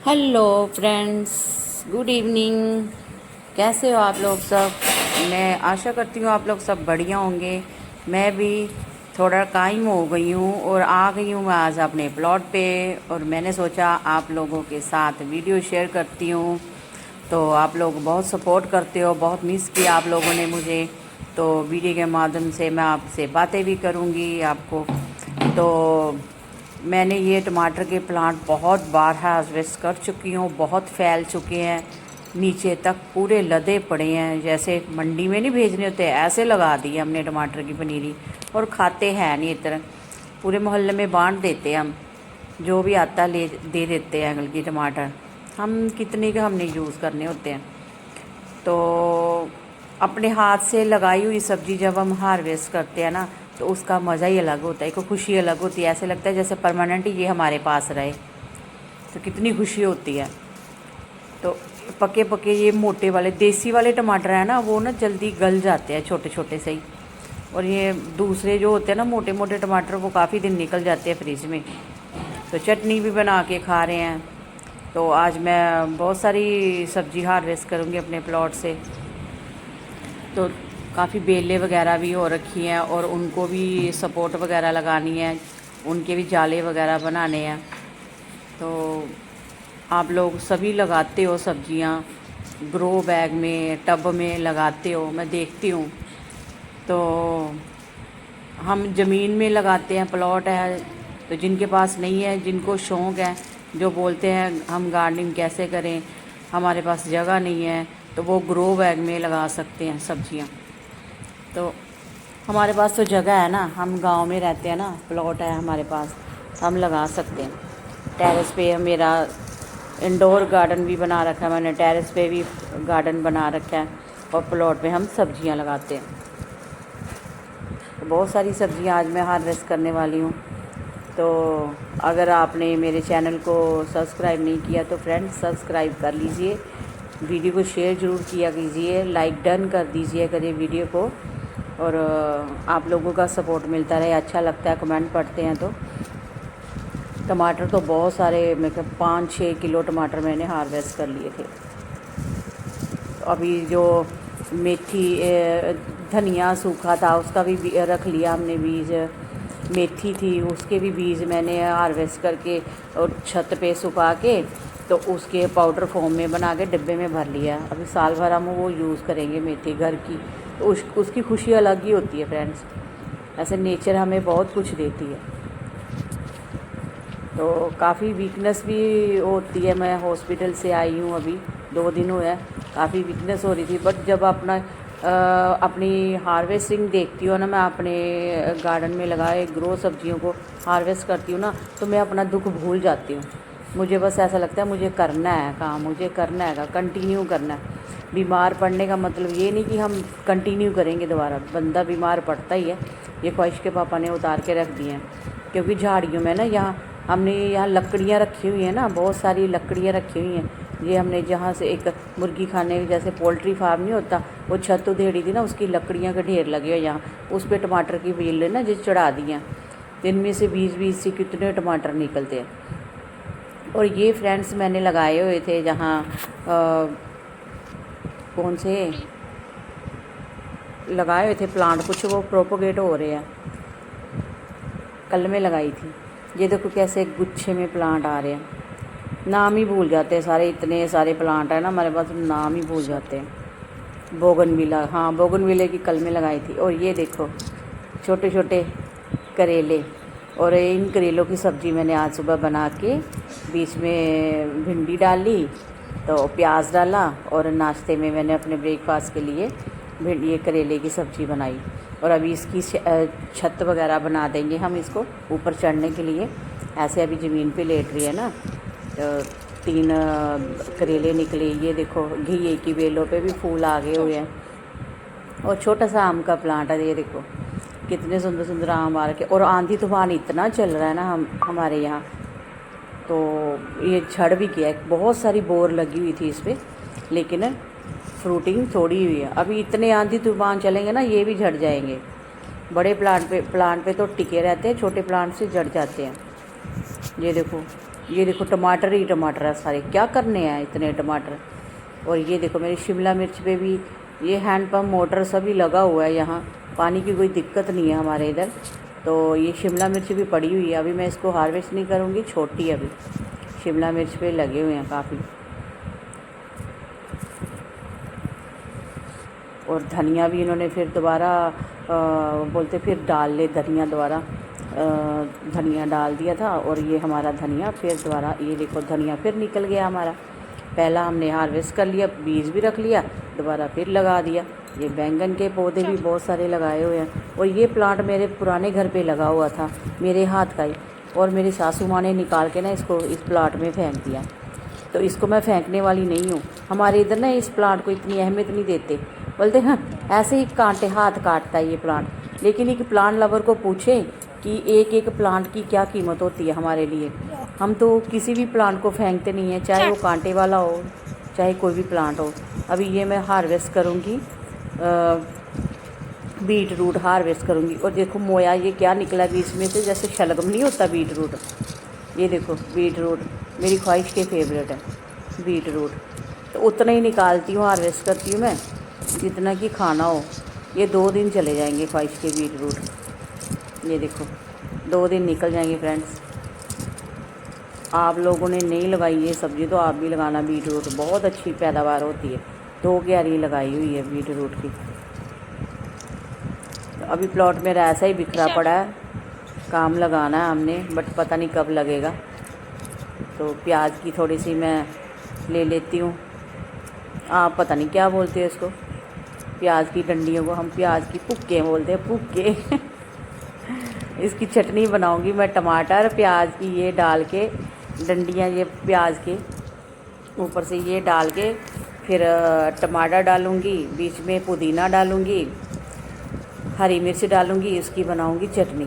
Hello friends, good evening. कैसे हो आप लोग सब? मैं आशा करती हूँ आप लोग सब बढ़िया होंगे। मैं भी थोड़ा टाइम हो गई हूँ और आ गई हूँ मैं आज अपने प्लॉट पे, और मैंने सोचा आप लोगों के साथ वीडियो शेयर करती हूँ। तो आप लोग बहुत सपोर्ट करते हो, बहुत मिस किया आप लोगों ने मुझे, तो वीडियो के माध्यम से मैं आपसे बातें भी करूँगी आपको। तो मैंने ये टमाटर के प्लांट बहुत बार हार्वेस्ट कर चुकी हूँ, बहुत फैल चुके हैं, नीचे तक पूरे लदे पड़े हैं। जैसे मंडी में नहीं भेजने होते ऐसे लगा दी हमने टमाटर की पनीरी, और खाते हैं नहीं इतना। पूरे मोहल्ले में बांट देते हैं हम, जो भी आता ले दे देते हैं बल्कि टमाटर। हम कितने का हमने यूज़ करने होते हैं। तो अपने हाथ से लगाई हुई सब्ज़ी जब हम हार्वेस्ट करते हैं ना, तो उसका मज़ा ही अलग होता है, एक खुशी अलग होती है। ऐसे लगता है जैसे परमानेंट ये हमारे पास रहे, तो कितनी खुशी होती है। तो पके पके ये मोटे वाले देसी वाले टमाटर हैं ना, वो ना जल्दी गल जाते हैं, छोटे छोटे से ही। और ये दूसरे जो होते हैं ना मोटे मोटे टमाटर, वो काफ़ी दिन निकल जाते हैं फ्रिज में। तो चटनी भी बना के खा रहे हैं। तो आज मैं बहुत सारी सब्ज़ी हार्वेस्ट करूँगी अपने प्लॉट से। तो काफ़ी बेलें वगैरह भी हो रखी हैं, और उनको भी सपोर्ट वगैरह लगानी है, उनके भी जाले वगैरह बनाने हैं। तो आप लोग सभी लगाते हो सब्जियां, ग्रो बैग में, टब में लगाते हो, मैं देखती हूँ। तो हम ज़मीन में लगाते हैं, प्लॉट है। तो जिनके पास नहीं है, जिनको शौक़ है, जो बोलते हैं हम गार्डनिंग कैसे करें, हमारे पास जगह नहीं है, तो वो ग्रो बैग में लगा सकते हैं सब्जियां। तो हमारे पास तो जगह है ना, हम गांव में रहते हैं ना, प्लॉट है हमारे पास, हम लगा सकते हैं। टेरेस पे मेरा इंडोर गार्डन भी बना रखा है मैंने, टेरेस पे भी गार्डन बना रखा है, और प्लॉट पे हम सब्जियां लगाते हैं। तो बहुत सारी सब्जियां आज मैं हार्वेस्ट करने वाली हूँ। तो अगर आपने मेरे चैनल को सब्सक्राइब नहीं किया तो फ्रेंड्स सब्सक्राइब कर लीजिए, वीडियो को शेयर ज़रूर किया कीजिए, लाइक डन कर दीजिए करिए वीडियो को। और आप लोगों का सपोर्ट मिलता रहे, अच्छा लगता है, कमेंट पढ़ते हैं। तो टमाटर तो बहुत सारे, मैं 5-6 किलो टमाटर मैंने हार्वेस्ट कर लिए थे। तो अभी जो मेथी धनिया सूखा था उसका भी रख लिया हमने बीज। मेथी थी उसके भी बीज मैंने हार्वेस्ट करके और छत पे सुखा के, तो उसके पाउडर फॉर्म में बना के डिब्बे में भर लिया। अभी साल भर हम वो यूज़ करेंगे मेथी घर की, तो उसकी खुशी अलग ही होती है फ्रेंड्स। ऐसे नेचर हमें बहुत कुछ देती है। तो काफ़ी वीकनेस भी होती है। मैं हॉस्पिटल से आई हूँ, अभी 2 दिन हुए हैं, काफ़ी वीकनेस हो रही थी। बट जब अपनी हार्वेस्टिंग देखती हूँ ना, मैं अपने गार्डन में लगाए ग्रो सब्जियों को हार्वेस्ट करती हूँ ना, तो मैं अपना दुख भूल जाती हूँ। मुझे बस ऐसा लगता है मुझे करना है काम, मुझे करना है, कंटिन्यू करना है। बीमार पड़ने का मतलब ये नहीं कि हम कंटिन्यू करेंगे दोबारा, बंदा बीमार पड़ता ही है। ये ख्वाहिश के पापा ने उतार के रख दिए हैं, क्योंकि झाड़ियों में ना, यहाँ हमने यहाँ लकड़ियाँ रखी हुई हैं ना, बहुत सारी लकड़ियाँ रखी हुई हैं। ये हमने जहाँ से एक मुर्गी खाने, जैसे पोल्ट्री फार्म नहीं होता, वो छत उधेड़ी थी ना, उसकी लकड़ियाँ के ढेर लगे हुए यहाँ, उस पर टमाटर की बेल ना जिस चढ़ा दी हैं, इनमें से 20-20 से कितने टमाटर निकलते हैं। और ये फ्रेंड्स मैंने लगाए हुए थे जहाँ कौन से लगाए हुए थे प्लांट, कुछ वो प्रोपोगेट हो रहे हैं, कल में लगाई थी। ये देखो कैसे गुच्छे में प्लांट आ रहे हैं, नाम ही भूल जाते हैं सारे, इतने सारे प्लांट है ना हमारे पास, नाम ही भूल जाते हैं। बोगनविला, हाँ बोगनविले की कल में लगाई थी। और ये देखो छोटे छोटे करेले, और इन करेलों की सब्ज़ी मैंने आज सुबह बना के बीच में भिंडी डाली, तो प्याज डाला, और नाश्ते में मैंने अपने ब्रेकफास्ट के लिए ये करेले की सब्ज़ी बनाई। और अभी इसकी छत वगैरह बना देंगे हम इसको ऊपर चढ़ने के लिए। ऐसे अभी ज़मीन पे लेट रही है ना, तो 3 करेले निकले। ये देखो घिये की बेलों पे भी फूल आ गए हुए हैं। और छोटा सा आम का प्लांट है, ये देखो कितने सुंदर सुंदर आम आ रखे। और आंधी तूफान इतना चल रहा है ना हमारे यहाँ, तो ये झड़ भी गया है। बहुत सारी बोर लगी हुई थी इस पर, लेकिन फ्रूटिंग थोड़ी हुई है। अभी इतने आंधी तूफान चलेंगे ना, ये भी झड़ जाएंगे। बड़े प्लांट पे तो टिके रहते हैं, छोटे प्लांट से झड़ जाते हैं। ये देखो ये देखो टमाटर ही टमाटर है सारे, क्या करने हैं इतने टमाटर। और ये देखो मेरी शिमला मिर्च पे भी ये हैंड पंप मोटर सभी लगा हुआ है, यहाँ पानी की कोई दिक्कत नहीं है हमारे इधर। तो ये शिमला मिर्च भी पड़ी हुई है, अभी मैं इसको हार्वेस्ट नहीं करूँगी, छोटी है अभी। शिमला मिर्च पे लगे हुए हैं काफ़ी। और धनिया भी इन्होंने फिर दोबारा बोलते फिर डाल ले धनिया, दोबारा धनिया डाल दिया था। और ये हमारा धनिया फिर दोबारा, ये देखो धनिया फिर निकल गया हमारा। पहला हमने हार्वेस्ट कर लिया, बीज भी रख लिया, दोबारा फिर लगा दिया। ये बैंगन के पौधे भी बहुत सारे लगाए हुए हैं। और ये प्लांट मेरे पुराने घर पे लगा हुआ था, मेरे हाथ का ही, और मेरी सासू माँ ने निकाल के ना इसको इस प्लांट में फेंक दिया। तो इसको मैं फेंकने वाली नहीं हूँ। हमारे इधर ना इस प्लांट को इतनी अहमियत नहीं देते, बोलते हैं ऐसे ही कांटे हाथ काटता है ये प्लांट। लेकिन एक प्लांट लवर को पूछें कि एक एक प्लांट की क्या कीमत होती है हमारे लिए। हम तो किसी भी प्लांट को फेंकते नहीं हैं, चाहे वो कांटे वाला हो चाहे कोई भी प्लांट हो। अभी ये मैं हार्वेस्ट करूँगी, बीट रूट हार्वेस्ट करूँगी। और देखो मोया ये क्या निकला बीच में से, जैसे शलगम नहीं होता बीट रूट। ये देखो बीट रूट मेरी ख्वाहिश के फेवरेट है बीट रूट। तो उतना ही निकालती हूँ, हार्वेस्ट करती हूँ मैं जितना कि खाना हो। ये 2 दिन चले जाएंगे ख्वाहिश के बीट रूट। ये देखो 2 दिन निकल जाएंगे फ्रेंड्स। आप लोगों ने नहीं लगाई ये सब्ज़ी तो आप भी लगाना बीट रूट, बहुत अच्छी पैदावार होती है। 2 क्यारी लगाई हुई है बीट रूट की। तो अभी प्लॉट मेरा ऐसा ही बिखरा पड़ा है, काम लगाना है हमने, बट पता नहीं कब लगेगा। तो प्याज की थोड़ी सी मैं ले लेती हूँ, आप पता नहीं क्या बोलते हैं इसको, प्याज की डंडियों को हम प्याज की पुक्के बोलते हैं, पुक्के। इसकी चटनी बनाऊंगी मैं, टमाटर प्याज की ये डाल के डंडियाँ, ये प्याज के ऊपर से ये डाल के फिर टमाटर डालूंगी, बीच में पुदीना डालूंगी, हरी मिर्च डालूंगी, इसकी बनाऊंगी चटनी।